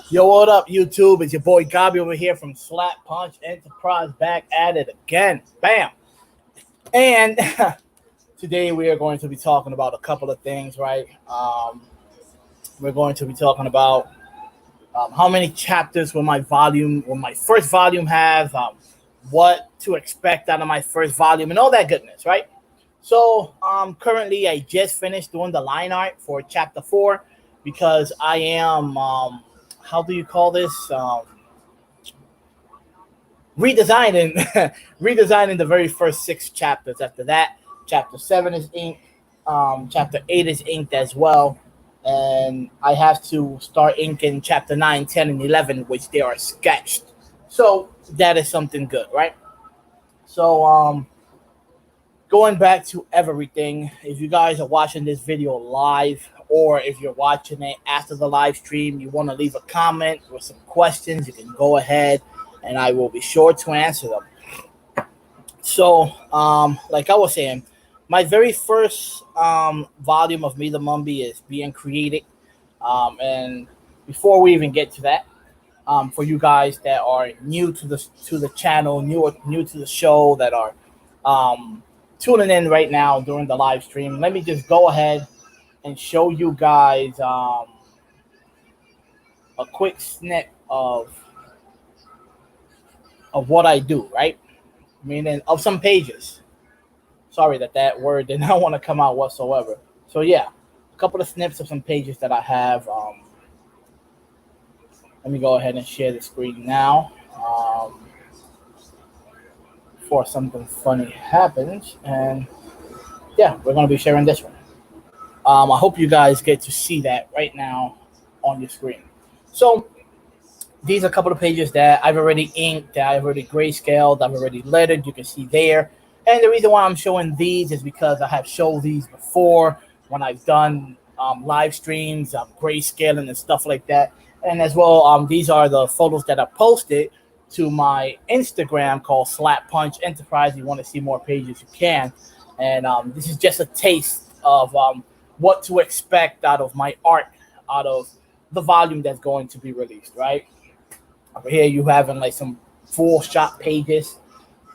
Yo, what up, YouTube? It's your boy Gabi over here from Slap Punch Enterprise, back at it again. Bam! And today we are going to be talking about a couple of things, right? We're going to be talking about how many chapters will my first volume have, what to expect out of my first volume, and all that goodness, right? So, currently, I just finished doing the line art for chapter 4 because I am, how do you call this? Redesigning, redesigning the very first 6 chapters. After that, chapter 7 is inked, chapter 8 is inked as well, and I have to start inking chapter 9, 10, and 11, which they are sketched. So that is something good, right? So, going back to everything, if you guys are watching this video live or if you're watching it after the live stream, you want to leave a comment with some questions, you can go ahead and I will be sure to answer them. So, like I was saying, my very first volume of Me The Mumbie is being created. And before we even get to that, for you guys that are new to the channel, new to the show, that are tuning in right now during the live stream, let me just go ahead and show you guys a quick snip of what I do, right? Meaning of some pages. Sorry that word did not want to come out whatsoever. So yeah, a couple of snips of some pages that I have. Let me go ahead and share the screen now. Before something funny happens, and yeah, we're going to be sharing this one. I hope you guys get to see that right now on your screen. So these are a couple of pages that I've already inked, that I've already grayscaled, I've already lettered. You can see there. And the reason why I'm showing these is because I have showed these before when I've done live streams, grayscaling and stuff like that. And as well, these are the photos that I posted to my Instagram called Slap Punch Enterprise. If you want to see more pages, you can. And this is just a taste of what to expect out of my art, out of the volume that's going to be released, right? Over here, you having like some full shot pages.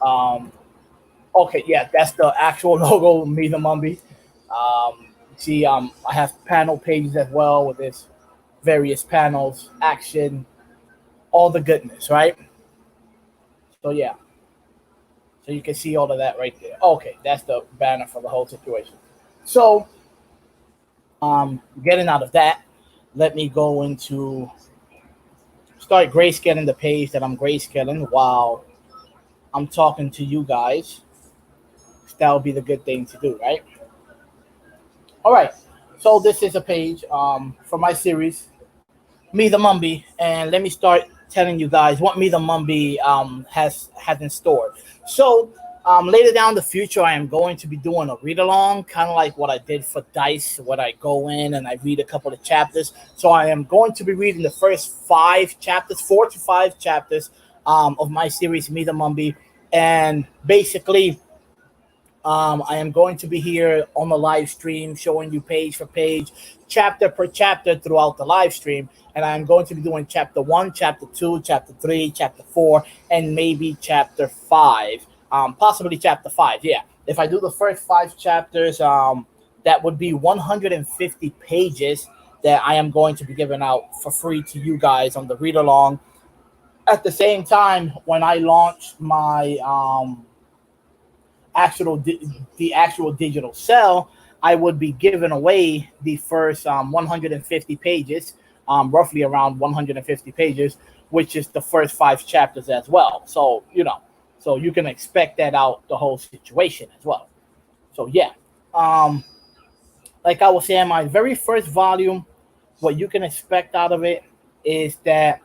Okay, yeah, that's the actual logo, Me The Mumbie. See, I have panel pages as well with this various panels, action, all the goodness, right? So yeah, so you can see all of that right there. Okay, that's the banner for the whole situation. So, getting out of that, let me go into start grayscaling the page that I'm grayscaling while I'm talking to you guys. That would be the good thing to do, right? All right. So this is a page for my series, Me The Mumbie, and let me start telling you guys what Me The Mumbie has in store. So later down the future, I am going to be doing a read along, kind of like what I did for Dice, where I go in and I read a couple of chapters. So I am going to be reading the first 5 chapters, 4 to 5 chapters of my series, Me The Mumbie, and basically, I am going to be here on the live stream showing you page for page, chapter per chapter throughout the live stream. And I'm going to be doing chapter 1, chapter 2, chapter 3, chapter 4, and maybe chapter 5. Possibly chapter 5, yeah. If I do the first 5 chapters, that would be 150 pages that I am going to be giving out for free to you guys on the read along. At the same time, when I launch my the actual digital cell, I would be giving away the first 150 pages, roughly around 150 pages, which is the first 5 chapters as well. So so you can expect that out the whole situation as well. So yeah, like I was saying, my very first volume, what you can expect out of it is that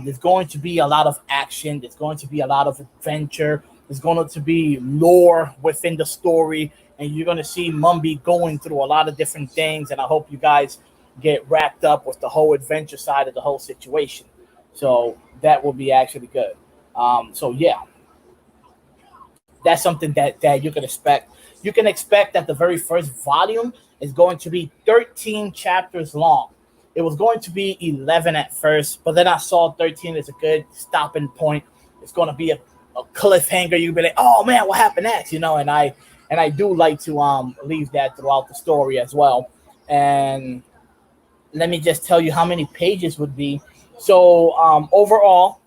there's going to be a lot of action. There's going to be a lot of adventure. There's going to be lore within the story, and you're going to see Mumbie going through a lot of different things. And I hope you guys get wrapped up with the whole adventure side of the whole situation. So that will be actually good. So yeah, that's something that you can expect. You can expect that the very first volume is going to be 13 chapters long. It was going to be 11 at first, but then I saw 13 as a good stopping point. It's going to be a cliffhanger. You'll be like, oh man, what happened next? And I do like to leave that throughout the story as well. And let me just tell you how many pages would be. So overall,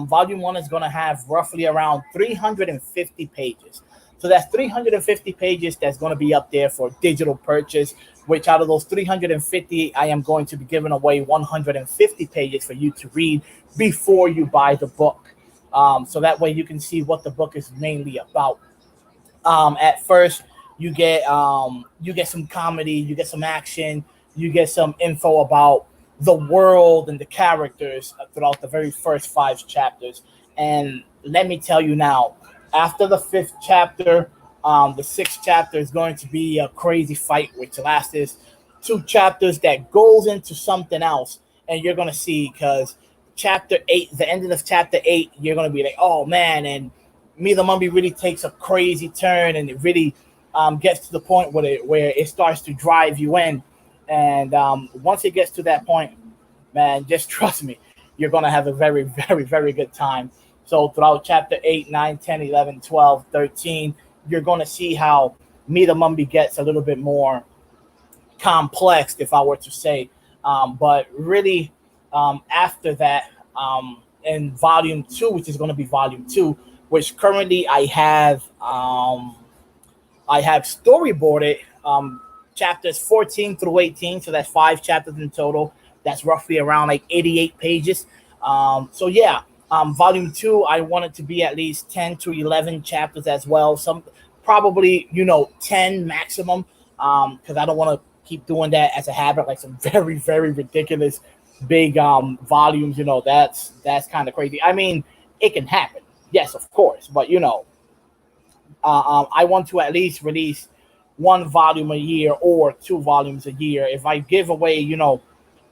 volume one is going to have roughly around 350 pages. So that's 350 pages that's going to be up there for digital purchase, which out of those 350, I am going to be giving away 150 pages for you to read before you buy the book. So that way you can see what the book is mainly about. At first, you get some comedy, you get some action, you get some info about the world and the characters throughout the very first 5 chapters. And let me tell you now, after the 5th chapter, the 6th chapter is going to be a crazy fight, which lasts 2 chapters that goes into something else, and you're gonna see because chapter 8, the end of chapter 8, you're gonna be like, oh man, and Me the Mumbie really takes a crazy turn, and it really gets to the point where it starts to drive you in. And once it gets to that point, man, just trust me, you're going to have a very, very, very good time. So throughout chapter 8, 9, 10, 11, 12, 13, you're going to see how Me the Mumbie gets a little bit more complex, if I were to say. But really, after that, in volume 2, which is going to be volume 2, which currently I have storyboarded chapters 14 through 18, so that's 5 chapters in total. That's roughly around like 88 pages. So yeah, volume 2, I want it to be at least 10 to 11 chapters as well. Some probably 10 maximum, because I don't want to keep doing that as a habit, like some very, very ridiculous big volumes. That's kind of crazy. I mean, it can happen, yes, of course, but I want to at least release 1 volume a year or 2 volumes a year. If I give away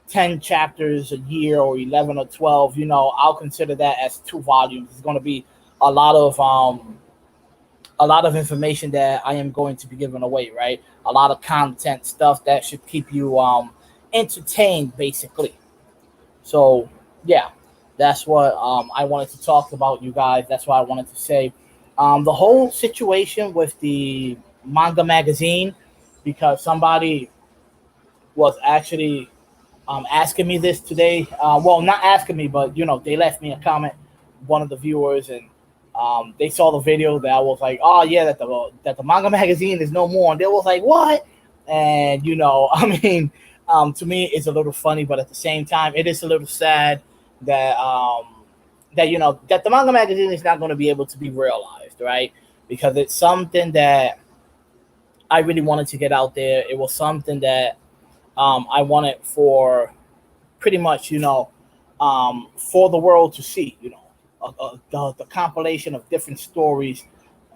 10 chapters a year or 11 or 12, I'll consider that as 2 volumes. It's going to be a lot of information that I am going to be giving away, right? A lot of content stuff that should keep you entertained, basically. So yeah, that's what I wanted to talk about, you guys. That's what I wanted to say. The whole situation with the manga magazine, because somebody was actually asking me this today. Well, not asking me, but they left me a comment, one of the viewers, and they saw the video that I was like, oh yeah, that the manga magazine is no more, and they was like, what? And I mean, to me it's a little funny, but at the same time it is a little sad that that the manga magazine is not going to be able to be realized, right? Because it's something that I really wanted to get out there. It was something that I wanted for pretty much, for the world to see, the compilation of different stories,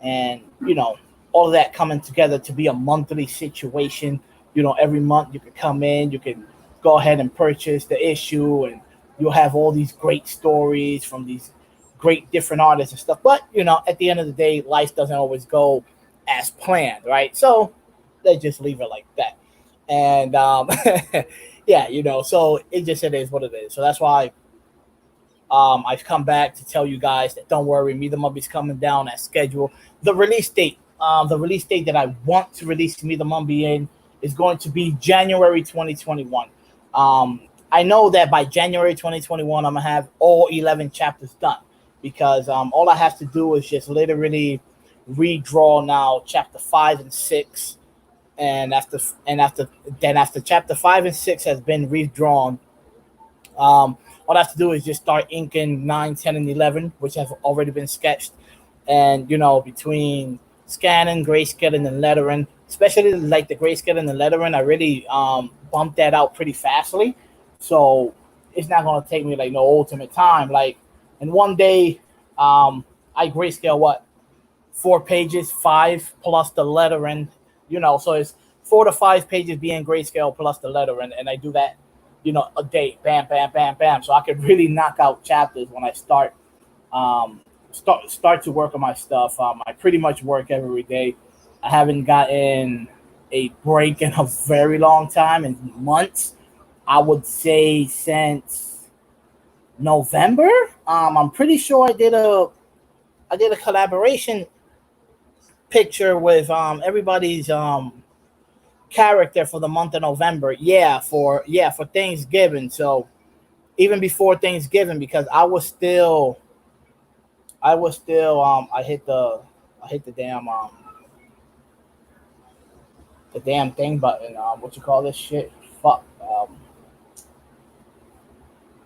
and all of that coming together to be a monthly situation. Every month you could come in, you can go ahead and purchase the issue, and you'll have all these great stories from these great different artists and stuff. But at the end of the day, life doesn't always go as planned, right? So let's just leave it like that. And yeah, so it is what it is. So that's why I've come back to tell you guys that don't worry, Me the Mumbie's coming down as scheduled. The release date that I want to release Me the Mumbie in is going to be January 2021. I know that by January 2021, I'm gonna have all 11 chapters done, because all I have to do is just literally redraw now chapter 5 and 6, and after chapter 5 and 6 has been redrawn, all I have to do is just start inking 9, 10, and 11, which have already been sketched. And between scanning, grayscaling, and lettering, especially like the grayscaling and lettering, I really bumped that out pretty fastly. So it's not going to take me like no ultimate time. Like in one day, I grayscale 4 pages, 5 plus the lettering. So it's 4 to 5 pages being grayscale plus the lettering, and I do that a day, bam, bam, bam, bam. So I could really knock out chapters when I start to work on my stuff. I pretty much work every day. I haven't gotten a break in a very long time, in months. I would say since November. I'm pretty sure I did a collaboration picture with everybody's character for the month of November. For Thanksgiving. So even before Thanksgiving, because I hit the damn thing button. What you call this shit? Fuck.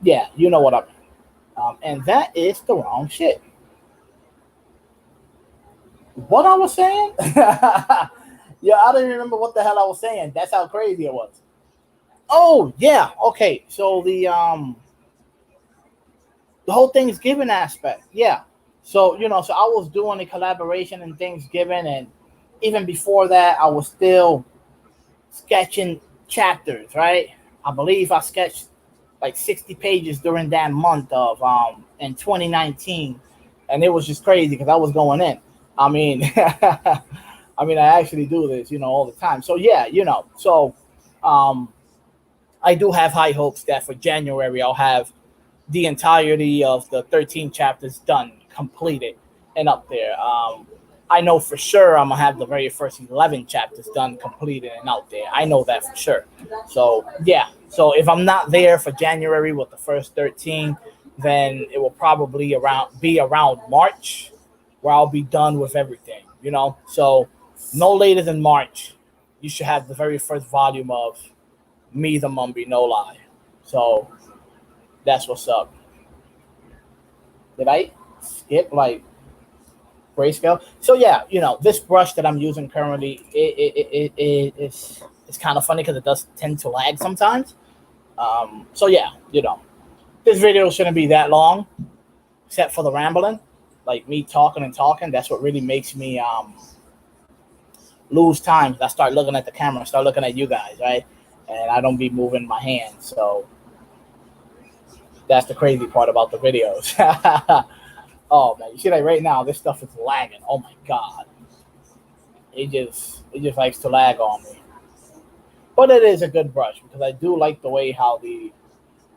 Yeah, you know what I mean. And that is the wrong shit. What I was saying? Yeah, I don't even remember what the hell I was saying. That's how crazy it was. Oh yeah, okay. So the whole Thanksgiving aspect, yeah. So so I was doing a collaboration in Thanksgiving, and even before that, I was still sketching chapters. Right, I believe I sketched like 60 pages during that month of in 2019, and it was just crazy because I was going in. I mean, I actually do this, all the time. So yeah, um, I do have high hopes that for January I'll have the entirety of the 13 chapters done, completed, and up there. I know for sure I'm gonna have the very first 11 chapters done, completed, and out there. I know that for sure. So yeah. So if I'm not there for January with the first 13, then it will probably be around March where I'll be done with everything. So no later than March, you should have the very first volume of Me the Mumbie, no lie. So that's what's up. Did I skip like grayscale? So yeah, this brush that I'm using currently, it's kind of funny because it does tend to lag sometimes. So yeah, this video shouldn't be that long, except for the rambling, like me talking and talking. That's what really makes me lose time. I start looking at the camera, start looking at you guys, right? And I don't be moving my hands. So that's the crazy part about the videos. Oh man, you see like right now, this stuff is lagging. Oh my god, it just likes to lag on me. But it is a good brush because I do like the way how the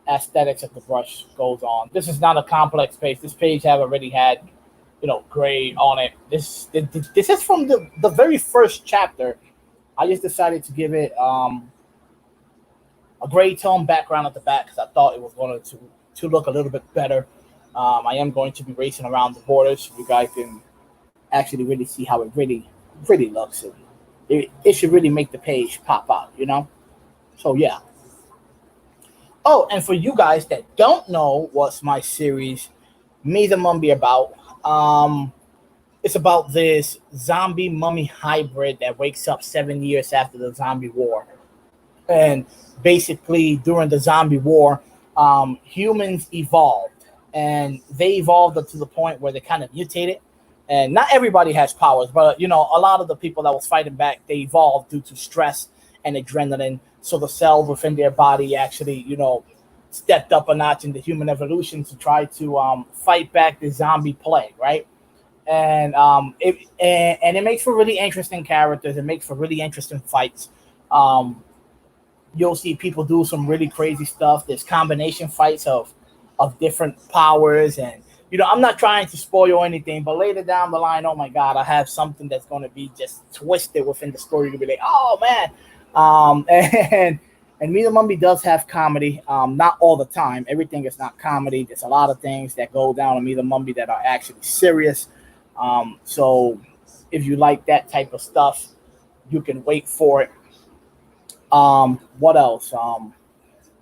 aesthetics of the brush goes on. This is not a complex page. This page have already had, gray on it. This is from the very first chapter. I just decided to give it a gray tone background at the back because I thought it was going to look a little bit better. I am going to be racing around the borders so you guys can actually really see how it really looks. It should really make the page pop out, So yeah. Oh, and for you guys that don't know what's my series, Me the Mumbie about, it's about this zombie mummy hybrid that wakes up 7 years after the zombie war. And basically during the zombie war, humans evolved, and they evolved up to the point where they kind of mutated. And not everybody has powers, but a lot of the people that was fighting back, they evolved due to stress and adrenaline. So the cells within their body actually, stepped up a notch in the human evolution to try to fight back the zombie plague, right? And it makes for really interesting characters. It makes for really interesting fights. You'll see people do some really crazy stuff. There's combination fights of different powers, and I'm not trying to spoil anything, but later down the line, oh my god, I have something that's going to be just twisted within the story to be like, oh man. And Me the Mumbie does have comedy, not all the time. Everything is not comedy. There's a lot of things that go down on Me the Mumbie that are actually serious. So if you like that type of stuff, you can wait for it. What else?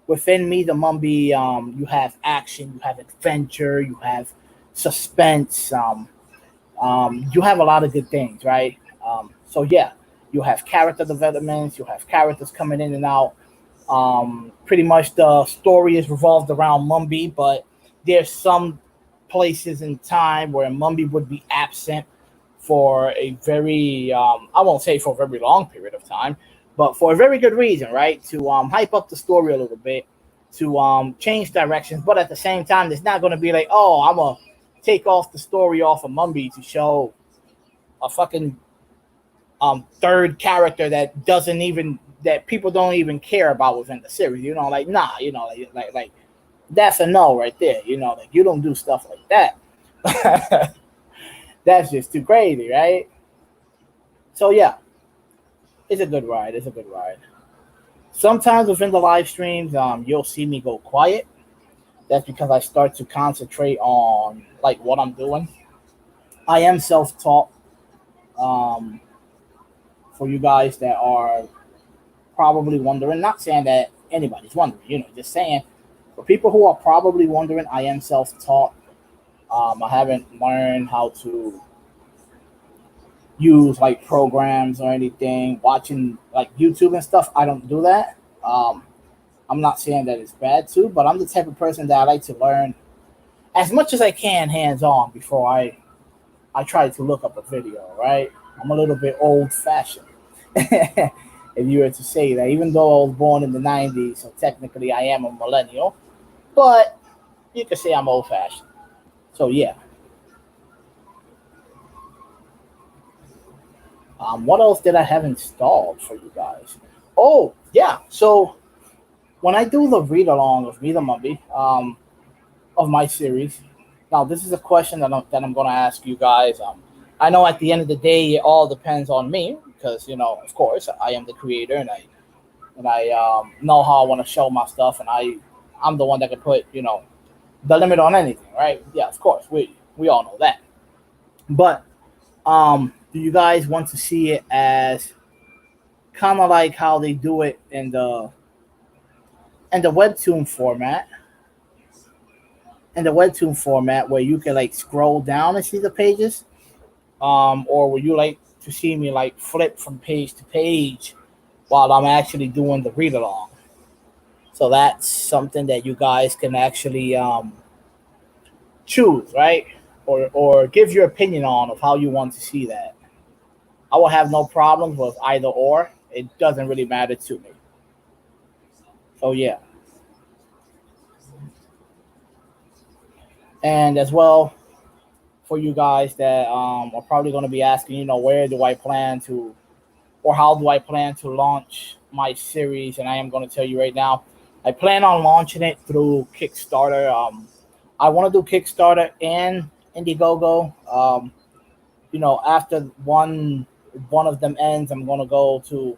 Within Me the Mumbie, you have action, you have adventure, you have suspense. You have a lot of good things, right? So yeah, you have character developments, you have characters coming in and out. Pretty much the story is revolved around Mumbie, but there's some places in time where Mumbie would be absent for a very, I won't say for a very long period of time, but for a very good reason, right? To hype up the story a little bit, to change directions, but at the same time, it's not going to be like, oh, I'm going to take off the story off of Mumbie to show a fucking third character that doesn't even that people don't even care about within the series. You know, like nah, you know, like that's a no right there. You know, like you don't do stuff like that. That's just too crazy, right? So yeah, it's a good ride. It's a good ride. Sometimes within the live streams, you'll see me go quiet. That's because I start to concentrate on like what I'm doing. I am self-taught. Um, for you guys that are probably wondering, not saying that anybody's wondering, you know, just saying for people who are probably wondering, I am self-taught. I haven't learned how to use like programs or anything. Watching like YouTube and stuff, I don't do that. I'm not saying that it's bad too, but I'm the type of person that I like to learn as much as I can hands on before I try to look up a video. Right? I'm a little bit old fashioned. If you were to say that, even though I was born in the '90s, so technically I am a millennial, but you could say I'm old fashioned. So yeah. What else did I have installed for you guys? Oh yeah. So when I do the read along of Me The Mumbie, of my series, now this is a question that I'm going to ask you guys. I know at the end of the day, it all depends on me because you know, of course, I am the creator and I know how I want to show my stuff, and I'm the one that can put the limit on anything, right? Yeah, of course, we all know that. But do you guys want to see it as kind of like how they do it in the webtoon format? In the webtoon format, where you can like scroll down and see the pages, or would you like to see me like flip from page to page while I'm actually doing the read along? So that's something that you guys can actually choose, right? Or give your opinion on of how you want to see that. I will have no problems with either or. It doesn't really matter to me. So yeah, and as well for you guys that are probably going to be asking, where do I plan to, or how do I plan to launch my series? And I am going to tell you right now, I plan on launching it through Kickstarter. I want to do Kickstarter and Indiegogo. After one of them ends, I'm going to go to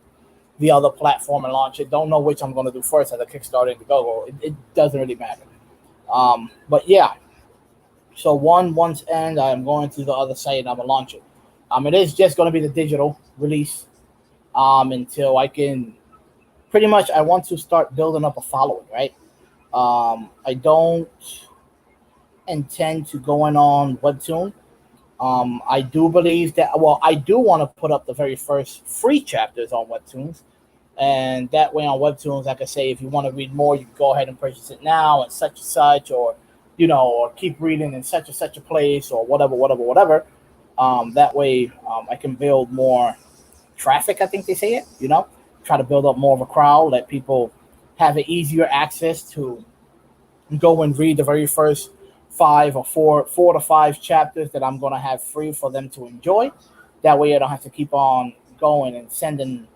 the other platform and launch it. Don't know which I'm going to do first, as a Kickstarter and Indiegogo. It doesn't really matter. But yeah, so once end, I'm going to the other site and I'm gonna launch it. It is just going to be the digital release until I can pretty much. I want to start building up a following, right? I don't intend to going on Webtoon. I do believe that. Well, I do want to put up the very first free chapters on Webtoons, and that way on Webtoons, I can say if you want to read more, you can go ahead and purchase it now and such, or or keep reading in such and such a place, or whatever. That way, I can build more traffic. I think they say it. Try to build up more of a crowd, let people have an easier access to go and read the very first five or four to five chapters that I'm gonna have free for them to enjoy. That way, I don't have to keep on going and sending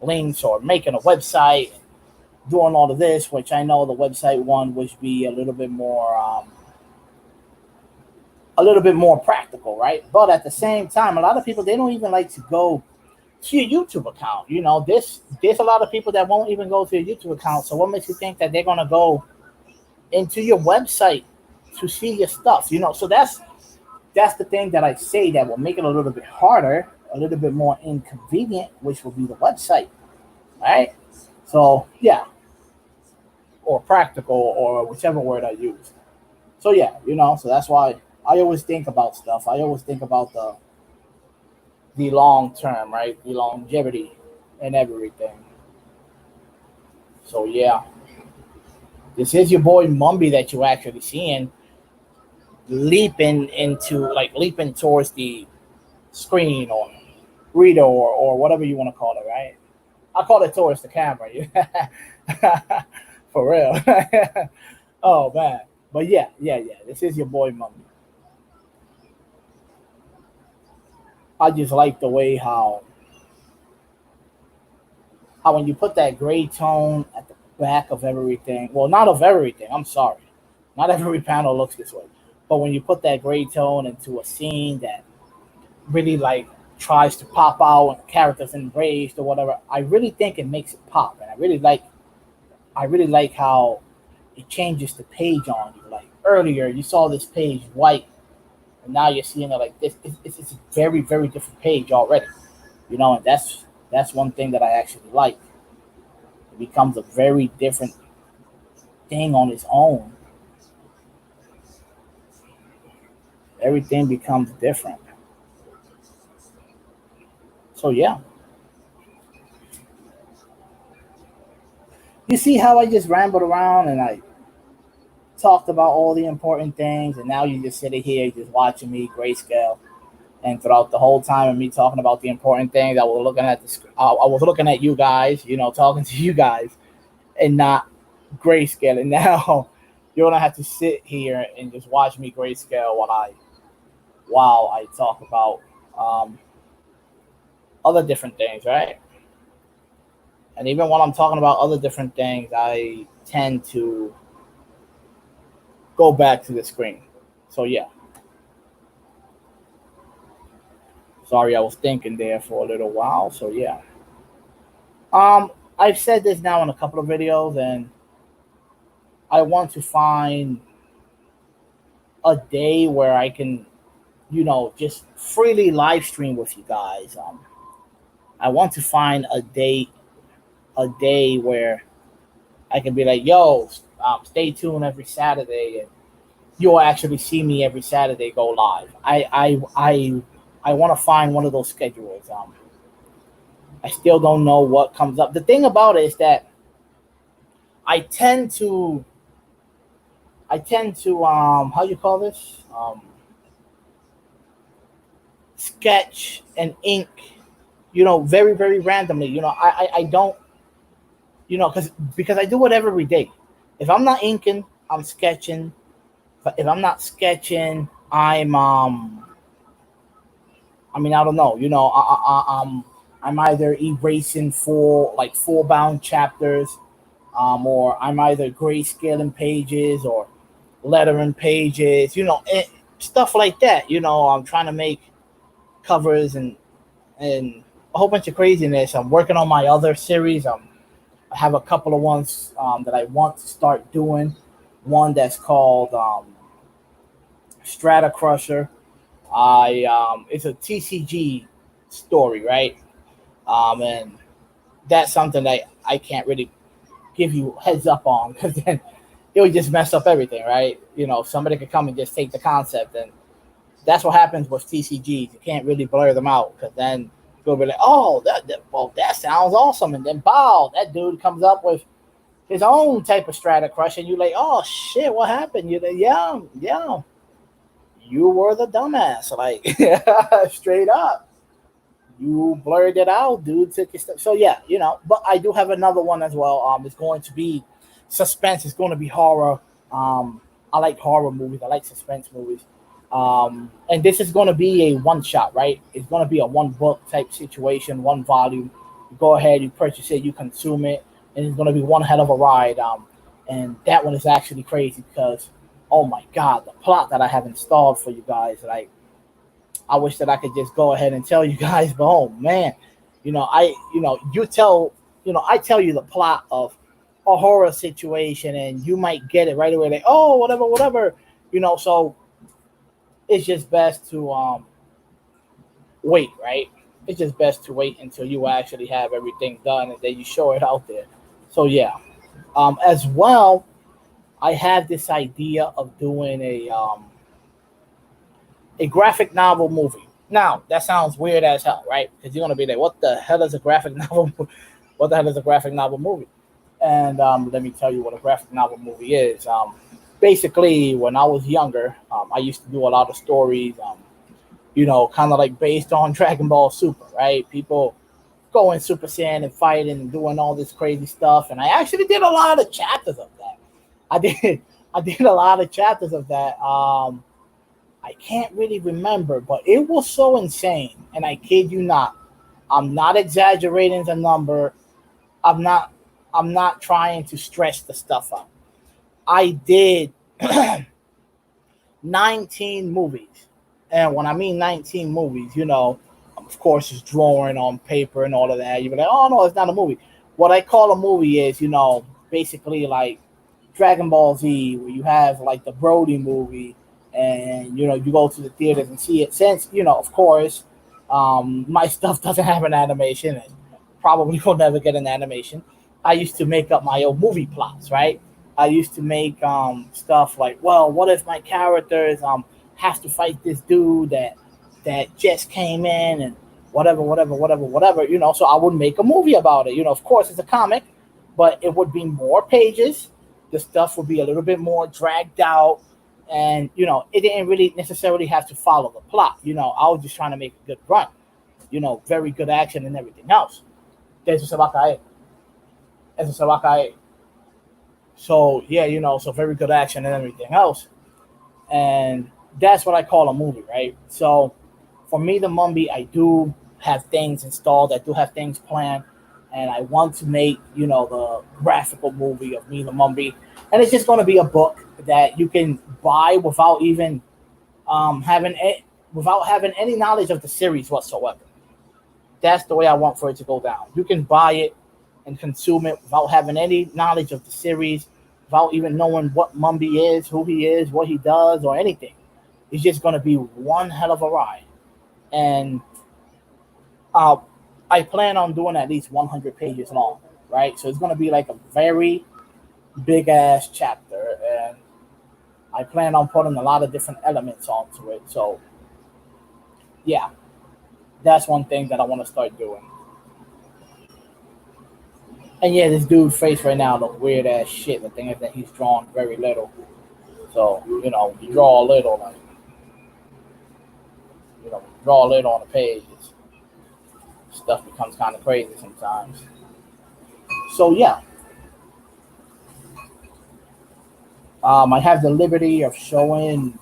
links or making a website, doing all of this, which I know the website one would be a little bit more practical, right? But at the same time, a lot of people, they don't even like to go to your YouTube account. There's a lot of people that won't even go to your YouTube account. So what makes you think that they're gonna go into your website to see your stuff? So that's the thing that I say that will make it a little bit harder, a little bit more inconvenient, which will be the website, right? So yeah, or practical, or whichever word I use. So yeah, so that's why I always think about stuff. I always think about the long term, right? The longevity and everything. So yeah, this is your boy Mumbie that you're actually seeing leaping towards the screen or reader, or whatever you want to call it, right? I call it towards the camera. For real. Oh man. But yeah. This is your boy Mumbie. I just like the way how how when you put that gray tone at the back of everything, well, not of everything, I'm sorry, not every panel looks this way, but when you put that gray tone into a scene that really like tries to pop out and characters embraced or whatever, I really think it makes it pop, and I really like how it changes the page on you. Like earlier, you saw this page white, and now you're seeing it like this. It's a very very different page already, and that's one thing that I actually like. It becomes a very different thing on its own. Everything becomes different. So yeah, you see how I just rambled around and I talked about all the important things, and now you just sitting here just watching me grayscale. And throughout the whole time of me talking about the important things, I was looking at I was looking at you guys, talking to you guys, and not grayscale. And now you're gonna have to sit here and just watch me grayscale while I talk about um, other different things, right? And even when I'm talking about other different things, I tend to go back to the screen. So yeah. Sorry, I was thinking there for a little while. So yeah. I've said this now in a couple of videos, and I want to find a day where I can, just freely live stream with you guys. I want to find a day where I can be like, yo, stay tuned every Saturday, and you'll actually see me every Saturday go live. I want to find one of those schedules. I still don't know what comes up. The thing about it is that I tend to how you call this, sketch and ink, very very randomly. I don't, because I do it every day. If I'm not inking, I'm sketching. But if I'm not sketching, I mean, I don't know. I'm either erasing full bound chapters, or I'm either grayscaling pages or lettering pages, stuff like that. I'm trying to make covers and a whole bunch of craziness. I'm working on my other series. I have a couple of ones that I want to start doing. One that's called Strata Crusher. It's a TCG story, right? And that's something that I can't really give you heads up on, because then it would just mess up everything, right? Somebody could come and just take the concept, and that's what happens with TCGs. You can't really blur them out, because then you'll be like, oh, that sounds awesome, and then bow, that dude comes up with his own type of Strata Crush, and you're like, oh shit, what happened? You're like, yeah, you were the dumbass, like straight up. You blurred it out, dude. Took your stuff. So yeah, But I do have another one as well. It's going to be suspense. It's going to be horror. I like horror movies. I like suspense movies. And this is going to be a one shot, right? It's going to be a one book type situation, one volume. You go ahead, you purchase it, you consume it, and it's going to be one hell of a ride. And that one is actually crazy because, oh my god, the plot that I have installed for you guys, like, I wish that I could just go ahead and tell you guys, but oh man, I tell you the plot of a horror situation, and you might get it right away, like, oh, whatever, So it's just best to wait, right? It's just best to wait until you actually have everything done, and then you show it out there. So yeah, as well, I have this idea of doing a graphic novel movie. Now, that sounds weird as hell, right? Because you're going to be like, what the hell is a graphic novel? What the hell is a graphic novel movie? And let me tell you what a graphic novel movie is. Basically, when I was younger, I used to do a lot of stories, kind of like based on Dragon Ball Super, right? People going Super Saiyan and fighting and doing all this crazy stuff. And I actually did a lot of chapters of that. I did a lot of chapters of that. I can't really remember, but it was so insane. And I kid you not, I'm not exaggerating the number. I'm not I'm not trying to stretch the stuff out. I did 19 movies. And when I mean 19 movies, of course, it's drawing on paper and all of that. You're like, oh, no, it's not a movie. What I call a movie is, basically like Dragon Ball Z, where you have like the Brody movie, and, you go to the theaters and see it. Since, of course, my stuff doesn't have an animation and probably will never get an animation. I used to make up my own movie plots, right? I used to make stuff like, well, what if my characters have to fight this dude that just came in and whatever, whatever, whatever, whatever. So I would make a movie about it. Of course, it's a comic, but it would be more pages. The stuff would be a little bit more dragged out, and it didn't really necessarily have to follow the plot. I was just trying to make a good run. Very good action and everything else. Eso se va a caer. Eso se va a caer. So yeah, so very good action and everything else, and that's what I call a movie, right? So for Me The Mumbie, I do have things installed, I do have things planned, and I want to make the graphical movie of Me The Mumbie, and it's just going to be a book that you can buy without even without having any knowledge of the series whatsoever. That's the way I want for it to go down. You can buy it and consume it without having any knowledge of the series, without even knowing what Mumby is, who he is, what he does, or anything. It's just going to be one hell of a ride. And uh, I plan on doing at least 100 pages long, right? So it's going to be like a very big ass chapter. And I plan on putting a lot of different elements onto it. So, yeah, that's one thing that I want to start doing. And yeah, this dude's face right now looks weird as shit. The thing is that he's drawn very little. So, you draw a little, like, draw a little on the page. Stuff becomes kind of crazy sometimes. So, yeah. I have the liberty of showing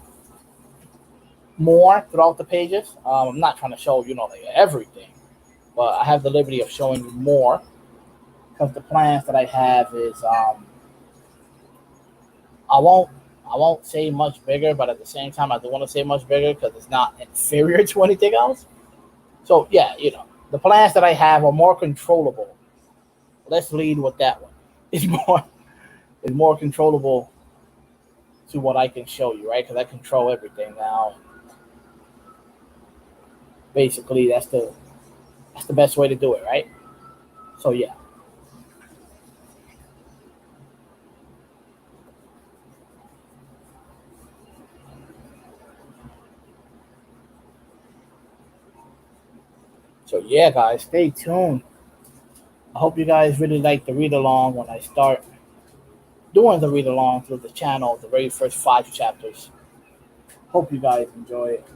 more throughout the pages. I'm not trying to show, like everything, but I have the liberty of showing you more because the plans that I have is I won't I won't say much bigger, but at the same time I don't want to say much bigger because it's not inferior to anything else. So yeah, the plans that I have are more controllable. Let's lead with that one. It's more controllable to what I can show you, right? Because I control everything now. Basically, that's the best way to do it, right? So yeah. So yeah, guys, stay tuned. I hope you guys really like the read along when I start doing the read along through the channel, the very first 5 chapters. Hope you guys enjoy it.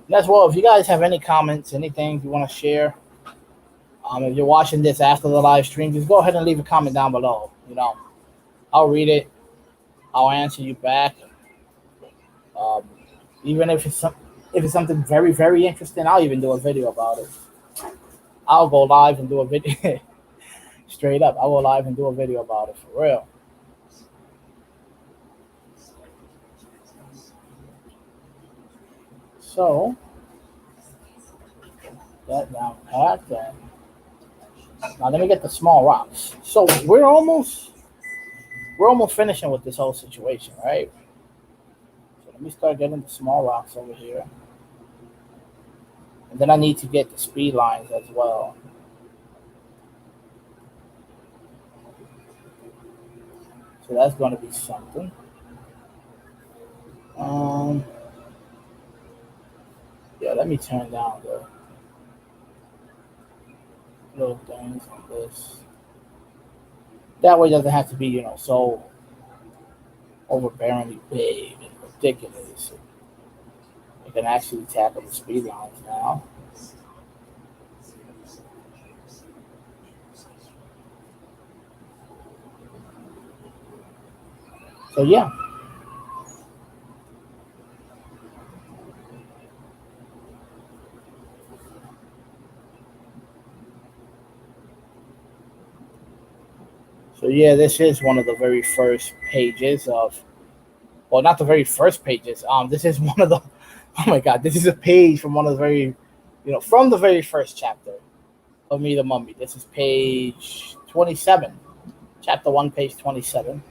And as well, if you guys have any comments, anything you want to share, if you're watching this after the live stream, just go ahead and leave a comment down below. I'll read it. I'll answer you back. Um, even if it's something very very interesting, I'll even do a video about it. I'll go live and do a video. Straight up, I'll go live and do a video about it for real. So that down pat. Now let me get the small rocks. So we're almost finishing with this whole situation, right? So let me start getting the small rocks over here. And then I need to get the speed lines as well. So that's going to be something. Yeah, let me turn down the little things on this. That way it doesn't have to be, so overbearingly big and ridiculous. I can actually tackle the speed lines now. So yeah. So yeah, this is one of the very first pages of, well, not the very first pages. This is one of the, oh my god, this is a page from one of the very, from the very first chapter of Me the Mummy. This is page 27, chapter 1, page 27,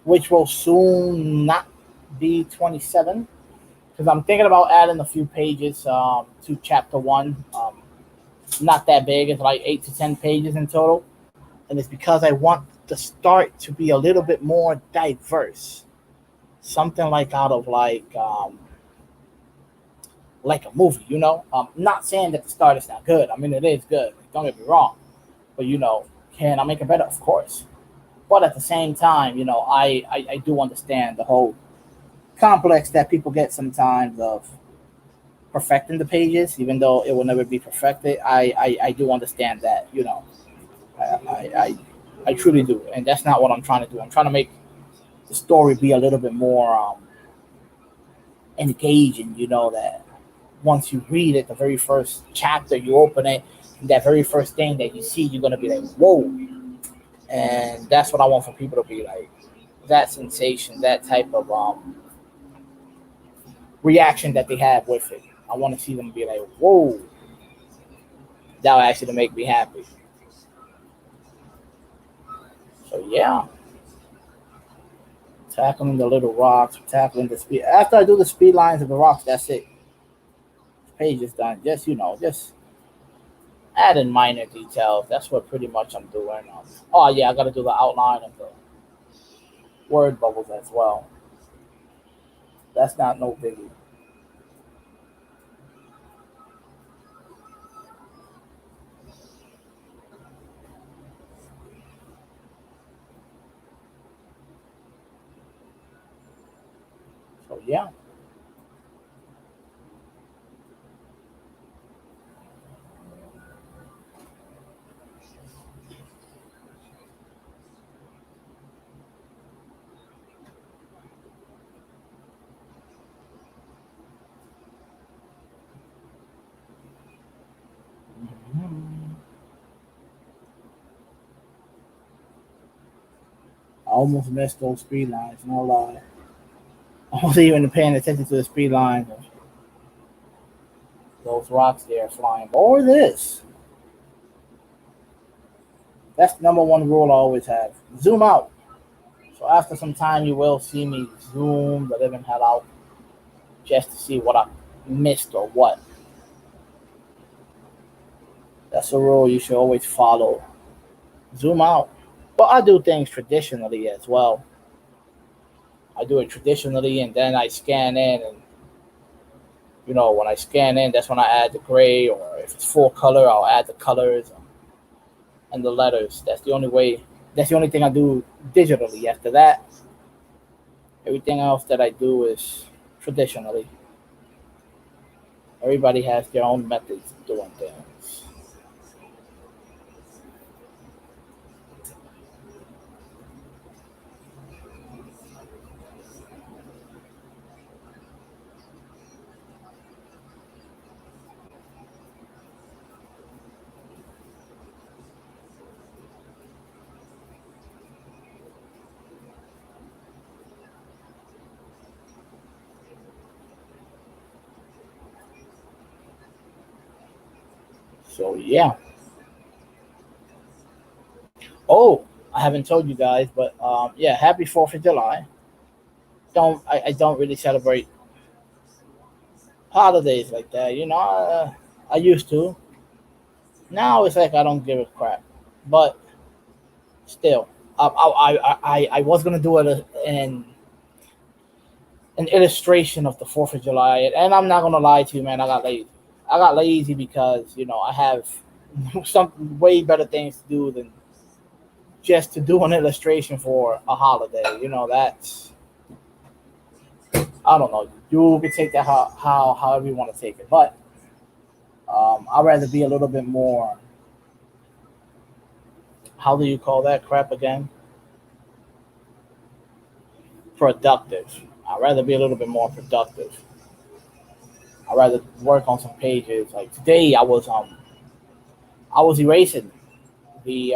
which will soon not be 27 because I'm thinking about adding a few pages to chapter 1. Not that big, it's like 8 to 10 pages in total. And it's because I want the start to be a little bit more diverse. Something like out of like a movie, Not saying that the start is not good. I mean, it is good. Don't get me wrong. But can I make it better? Of course. But at the same time, I do understand the whole complex that people get sometimes of perfecting the pages, even though it will never be perfected. I do understand that, I, I, I, I truly do. And that's not what I'm trying to do. I'm trying to make the story be a little bit more engaging, that once you read it, the very first chapter, you open it, and that very first thing that you see, you're going to be like, whoa. And that's what I want for people to be like, that sensation, that type of reaction that they have with it. I want to see them be like, whoa, that will actually make me happy. So yeah, tackling the little rocks, tackling the speed. After I do the speed lines of the rocks, that's it. The page is done. Just adding minor details. That's what pretty much I'm doing. Oh yeah, I got to do the outline of the word bubbles as well. That's not no biggie. So yeah. Mhm. I almost missed those speed lines, no lie. I wasn't even paying attention to the speed lines of those rocks there flying. Or this. That's the number one rule I always have. Zoom out. So after some time, you will see me zoom the living hell out just to see what I missed or what. That's a rule you should always follow. Zoom out. But I do things traditionally as well. I do it traditionally and then I scan in and when I scan in, that's when I add the gray, or if it's full color, I'll add the colors and the letters. That's the only way. That's the only thing I do digitally. After that, everything else that I do is traditionally. Everybody has their own methods of doing things. So yeah. Oh, I haven't told you guys, but yeah, happy 4th of July. I don't really celebrate holidays like that. I used to. Now it's like I don't give a crap. But still, I was gonna do it in an illustration of the 4th of July, and I'm not gonna lie to you, man. I got lazy. I got lazy because I have some way better things to do than just to do an illustration for a holiday. That's, I don't know. You can take that however you want to take it, but I'd rather be a little bit more. How do you call that crap again? Productive. I'd rather be a little bit more productive. I'd rather work on some pages. Like today, I was erasing the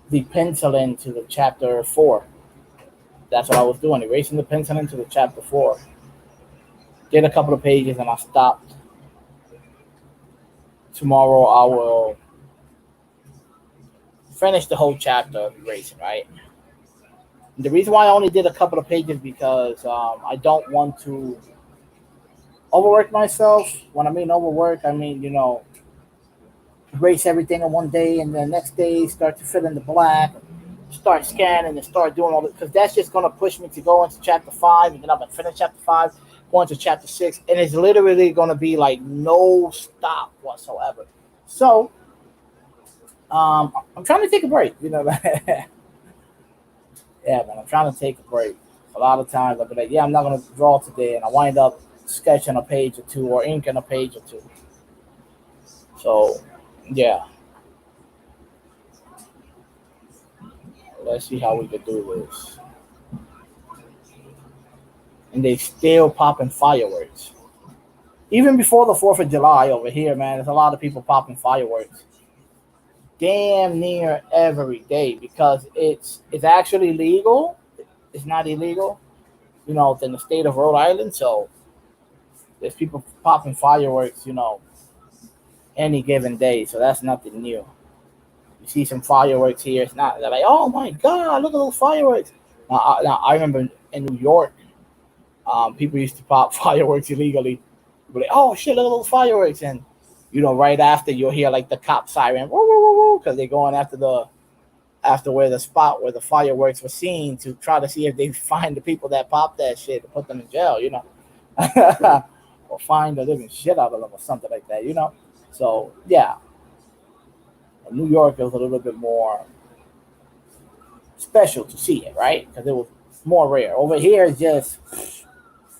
the pencil into the chapter 4. That's what I was doing, erasing the pencil into the chapter 4. Did a couple of pages and I stopped. Tomorrow I will finish the whole chapter of erasing, right? The reason why I only did a couple of pages because I don't want to overwork myself. When I mean overwork, I mean, erase everything in one day and then next day start to fill in the black, start scanning and start doing all it, because that's just going to push me to go into chapter 5 and then I'm going to finish chapter 5, go into chapter 6, and it's literally going to be like no stop whatsoever. So I'm trying to take a break, yeah, man, I'm trying to take a break. A lot of times I'll be like, yeah, I'm not going to draw today, and I wind up sketching a page or two or inking a page or two. So yeah, let's see how we could do this. And they still popping fireworks. Even before the 4th of July over here, man, there's a lot of people popping fireworks. Damn near every day because it's actually legal. It's not illegal, in the state of Rhode Island. So there's people popping fireworks, any given day. So that's nothing new. You see some fireworks here. It's not, they're like, oh my God, look at those fireworks. Now I remember in New York, people used to pop fireworks illegally. Like, oh shit, look at those fireworks. And, right after you'll hear like the cop siren, woo, woo, woo, woo, because they're going after where the spot where the fireworks were seen to try to see if they find the people that popped that shit to put them in jail, or find the living shit out of them or something like that, So yeah, New York is a little bit more special to see it, right? Because it was more rare. Over here, it's just,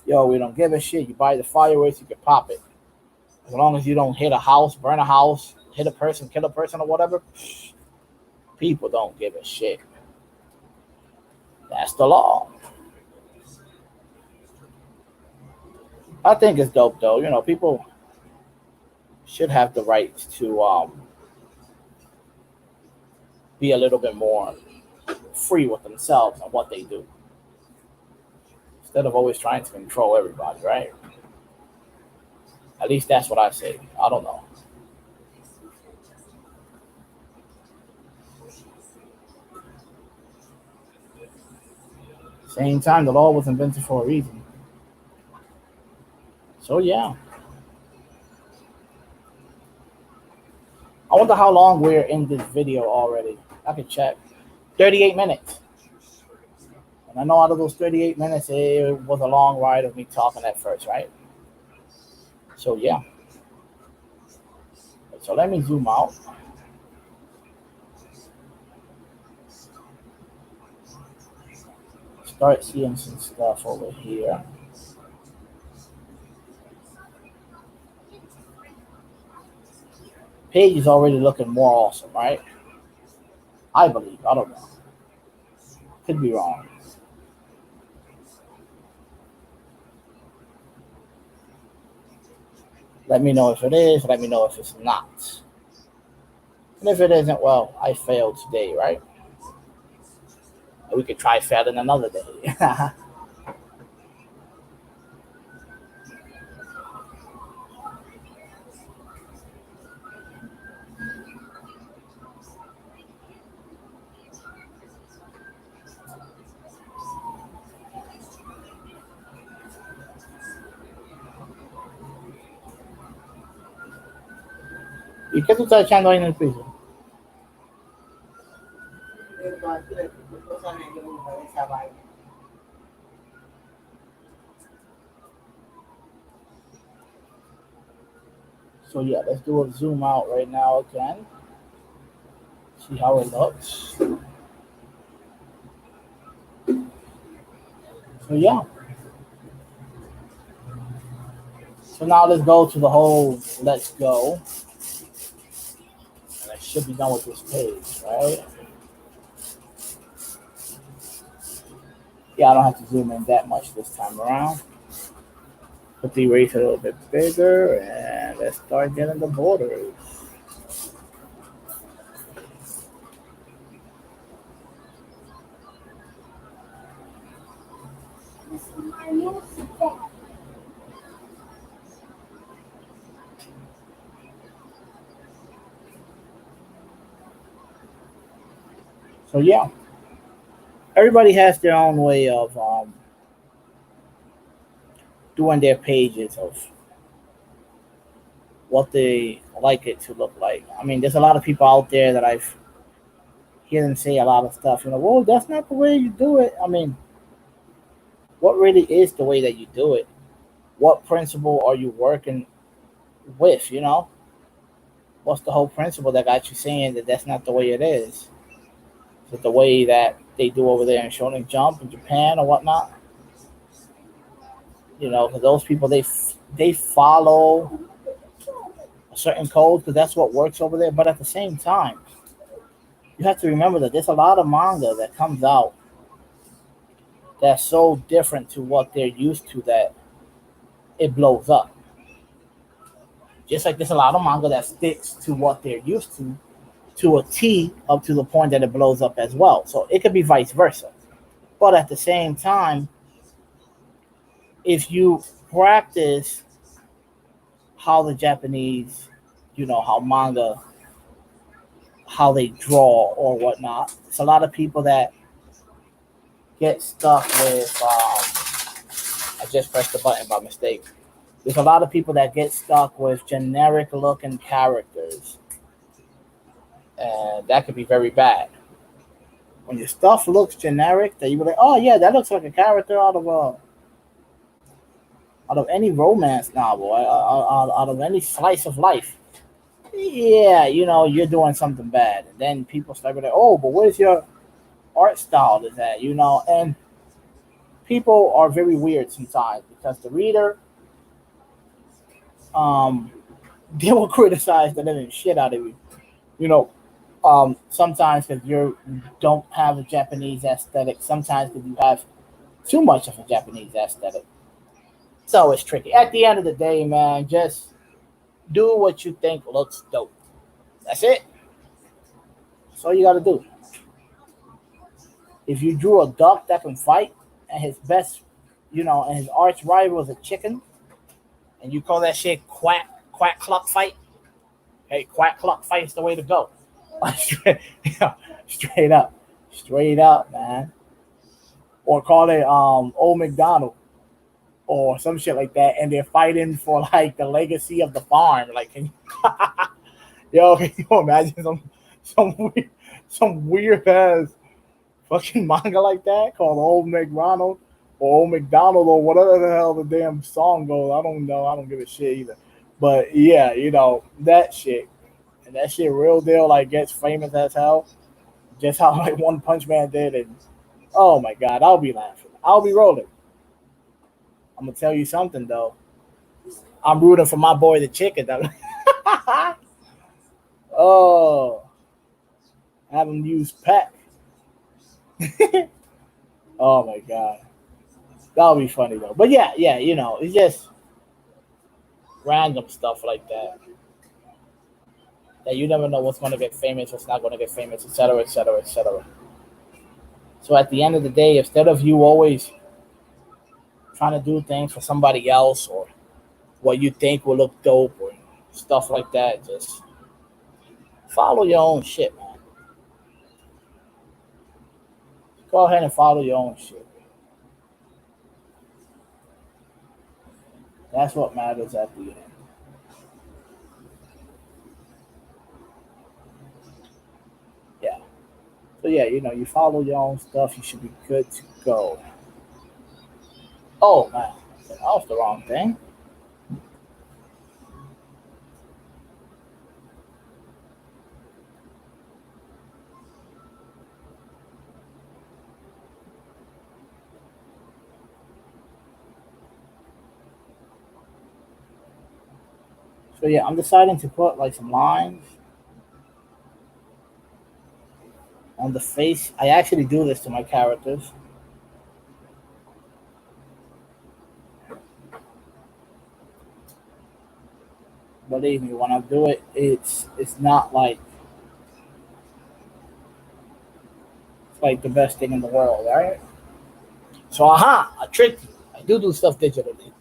yo, we don't give a shit. You buy the fireworks, you can pop it. As long as you don't hit a house, burn a house, hit a person, kill a person, or whatever, people don't give a shit. That's the law. I think it's dope, though. People should have the right to be a little bit more free with themselves and what they do, instead of always trying to control everybody, right? At least that's what I say. I don't know. Same time, the law was invented for a reason. So yeah. I wonder how long we're in this video already. I could check. 38 minutes. And I know out of those 38 minutes, it was a long ride of me talking at first, right? So yeah. So let me zoom out. Start seeing some stuff over here. Page is already looking more awesome, right? I believe. I don't know. Could be wrong. Let me know if it is. Let me know if it's not. And if it isn't, well, I failed today, right? We could try failing another day. ¿Y qué tú estás echando ahí en el piso? So yeah, let's do a zoom out right now again. See how it looks. So yeah. So now let's go to the whole let's go. And I should be done with this page, right? Yeah, I don't have to zoom in that much this time around. Put the eraser a little bit bigger and let's start getting the borders. So yeah, everybody has their own way of doing their pages of what they like it to look like. I mean, there's a lot of people out there that I've hear them say a lot of stuff. Well, that's not the way you do it. I mean, what really is the way that you do it? What principle are you working with? What's the whole principle that got you saying that that's not the way it is? Is it the way that they do over there in Shonen Jump in Japan or whatnot? Because those people they follow a certain code because that's what works over there. But at the same time, you have to remember that there's a lot of manga that comes out that's so different to what they're used to that it blows up. Just like there's a lot of manga that sticks to what they're used to a T, up to the point that it blows up as well. So it could be vice versa. But at the same time, if you practice how the Japanese, how manga, how they draw or whatnot, it's a lot of people that get stuck with. I just pressed the button by mistake. There's a lot of people that get stuck with generic looking characters, and that could be very bad. When your stuff looks generic, that you be like, oh yeah, that looks like a character out of any romance novel, out of any slice of life. Yeah, you're doing something bad, and then people start like, oh, but where's your art style? Is that And people are very weird sometimes because the reader, um, they will criticize the living shit out of you. You know, sometimes because you don't have a Japanese aesthetic, sometimes because you have too much of a Japanese aesthetic. So it's tricky. At the end of the day, man, just do what you think looks dope. That's it. That's all you got to do. If you drew a duck that can fight, and his best, and his arch rival is a chicken, and you call that shit quack cluck fight, hey, quack cluck fight is the way to go. straight, straight up, man. Or call it Old McDonald or some shit like that, and they're fighting for like the legacy of the farm. Like, can you imagine some weird ass fucking manga like that called Old McDonald or Old McDonald or whatever the hell the damn song goes? I don't know. I don't give a shit either. But yeah, that shit, and that shit real deal like gets famous as hell. Just how like One Punch Man did, and oh my god, I'll be laughing. I'll be rolling. I'm gonna tell you something though. I'm rooting for my boy the chicken. Oh, have him use Peck. Oh my god, that'll be funny though. But yeah, it's just random stuff like that that you never know what's gonna get famous, what's not gonna get famous, etc., etc., etc. So at the end of the day, instead of you always trying to do things for somebody else or what you think will look dope or stuff like that, just follow your own shit, man. Go ahead and follow your own shit. That's what matters at the end. Yeah. So yeah, you follow your own stuff, you should be good to go. Oh man, that was the wrong thing. So yeah, I'm deciding to put like some lines on the face. I actually do this to my characters. Believe me, when I do it, it's not like it's like the best thing in the world, right? So, I tricked you. I do stuff digitally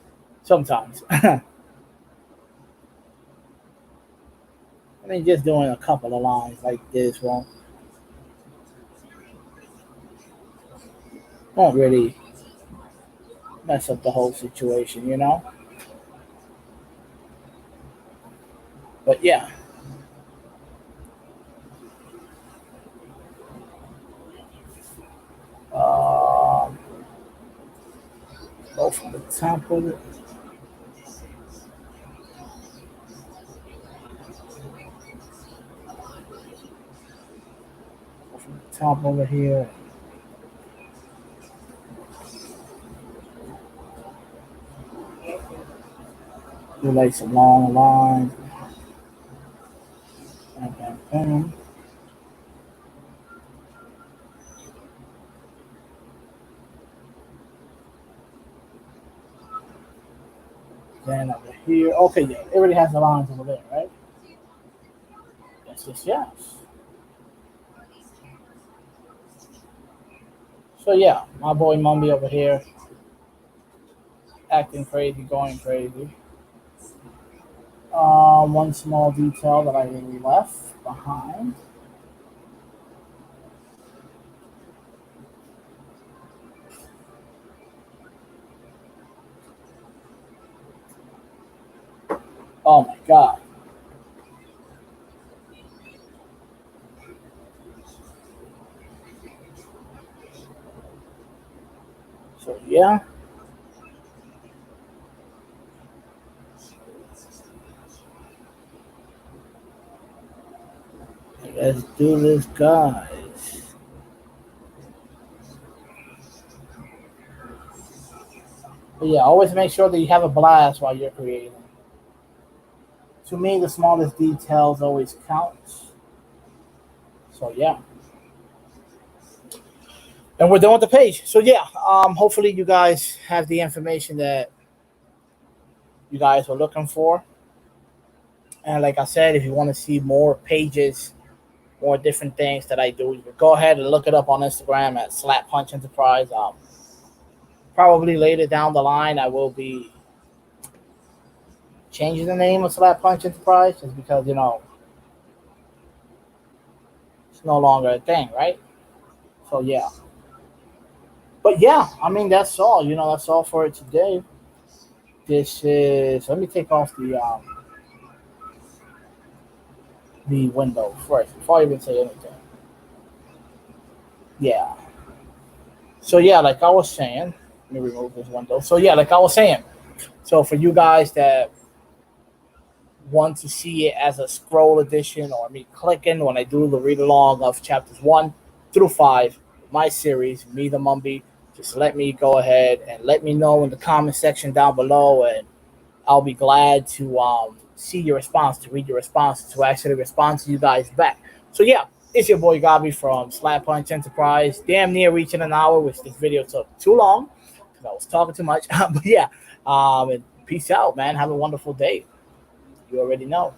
sometimes. I mean, just doing a couple of lines like this won't really mess up the whole situation, you know? But yeah. Um, go from the top of it. Go from the top over here. Do like some long lines. Bam, bam, bam. Then over here. Okay, yeah. It already has the lines over there, right? Yes, yes, yes. So yeah, my boy Mumbie over here acting crazy, going crazy. One small detail that I left behind. Oh my god. So yeah. Let's do this, guys. But yeah, always make sure that you have a blast while you're creating. To me, the smallest details always count. So yeah. And we're done with the page. So yeah, hopefully you guys have the information that you guys were looking for. And like I said, if you want to see more pages, more different things that I do, you can go ahead and look it up on Instagram at Slap Punch Enterprise. Probably later down the line, I will be changing the name of Slap Punch Enterprise just because, it's no longer a thing, right? So yeah. But yeah, I mean, that's all. That's all for it today. This is, let me take off the window first before I even say anything. Yeah. So yeah, like I was saying, let me remove this window. So yeah, like I was saying, so for you guys that want to see it as a scroll edition or me clicking when I do the read along of chapters 1 through 5, my series, Me the Mumbie, just let me go ahead and let me know in the comment section down below, and I'll be glad to see your response, to read your response, to actually respond to you guys back. So yeah, it's your boy Gabi from Slap Punch Enterprise. Damn near reaching an hour, which this video took too long because I was talking too much. But yeah, and peace out, man. Have a wonderful day. You already know.